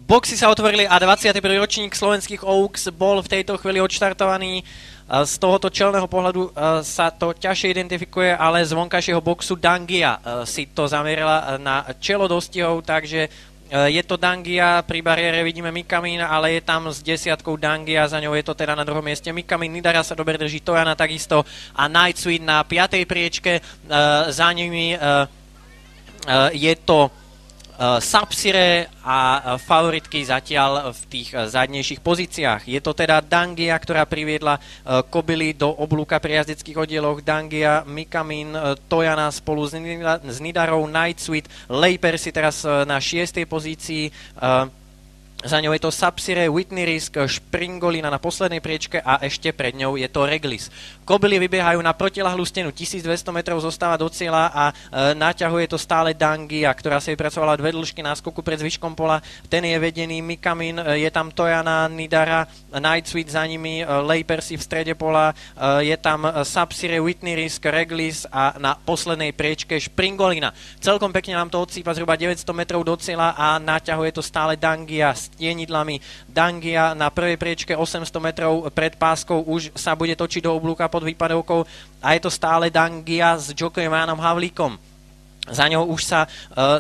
Boxy sa otvorili a 21. ročník slovenských Oaks bol v tejto chvíli odštartovaný. Z tohoto čelného pohľadu sa to ťažšie identifikuje, ale z vonkajšieho boxu Dangia si to zamerala na čelo dostihov, takže je to Dangia, pri bariére vidíme Mikamin, ale je tam s desiatkou Dangia, za ňou je to teda na druhom mieste Mikamin, Nidara sa dobre drží, Tojana takisto a Nightsweet na 5. priečke, za nimi je to Sapsire a favoritky zatiaľ v tých zadnejších pozíciách. Je to teda Dangia, ktorá priviedla kobily do oblúka pri jazdeckých oddieloch. Dangia, Mikamin, Tojana spolu s Nidarou, Nightsweet, Leipersi teraz na 6. pozícii. Za ňou je to Sapsire, Whitney Risk, Springolina na poslednej priečke a ešte pred ňou je to Reglis. Kobily vybiehajú na protiľahlú stenu, 1200 metrov zostáva do cieľa a naťahuje to stále Dangia, ktorá sa vypracovala 2 dĺžky náskoku pred zvyškom pola. Ten je vedený Mikamin, je tam Tojana, Nidara, Nightsweet za nimi, Leipersi v strede pola, je tam Sapsire, Whitney Risk, Reglis a na poslednej priečke Springolina. Celkom pekne nám to odsýpa zhruba 900 metrov do cieľa a naťahuje to stále Dangia s tienidlami. Dangia na prvej priečke 800 metrov pred páskou už sa bude točiť do oblúka pod výpadovkou a je to stále Dangia s jokejom Jánom Havlíkom. Za ňou už sa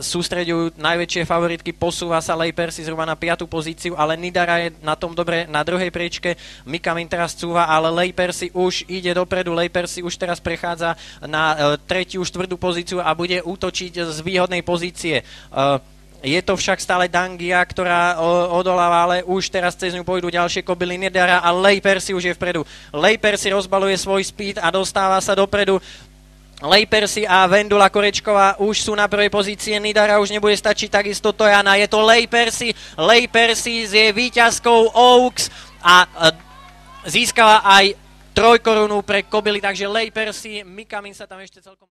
sústreďujú najväčšie favoritky, posúva sa Leipersi zhruba na 5. pozíciu, ale Nidara je na tom dobre na druhej priečke, Mikamin teraz cúva, ale Leipersi už ide dopredu, Leipersi už teraz prechádza na 3., 4. pozíciu a bude útočiť z výhodnej pozície. Je to však stále Dangia, ktorá odoláva, ale už teraz cez ňu pôjdu ďalšie kobily Nidara a Leipersi už je vpredu. Leipersi rozbaluje svoj speed a dostáva sa dopredu. Leipersi a Vendula Korečková už sú na prvej pozícii, Nidara už nebude stačiť, takisto Tojana, je to Leipersi. Leipersi je víťazkou Oaks a získava aj 3 korunu pre kobily, takže Leipersi, Mikamin sa tam ešte celkom...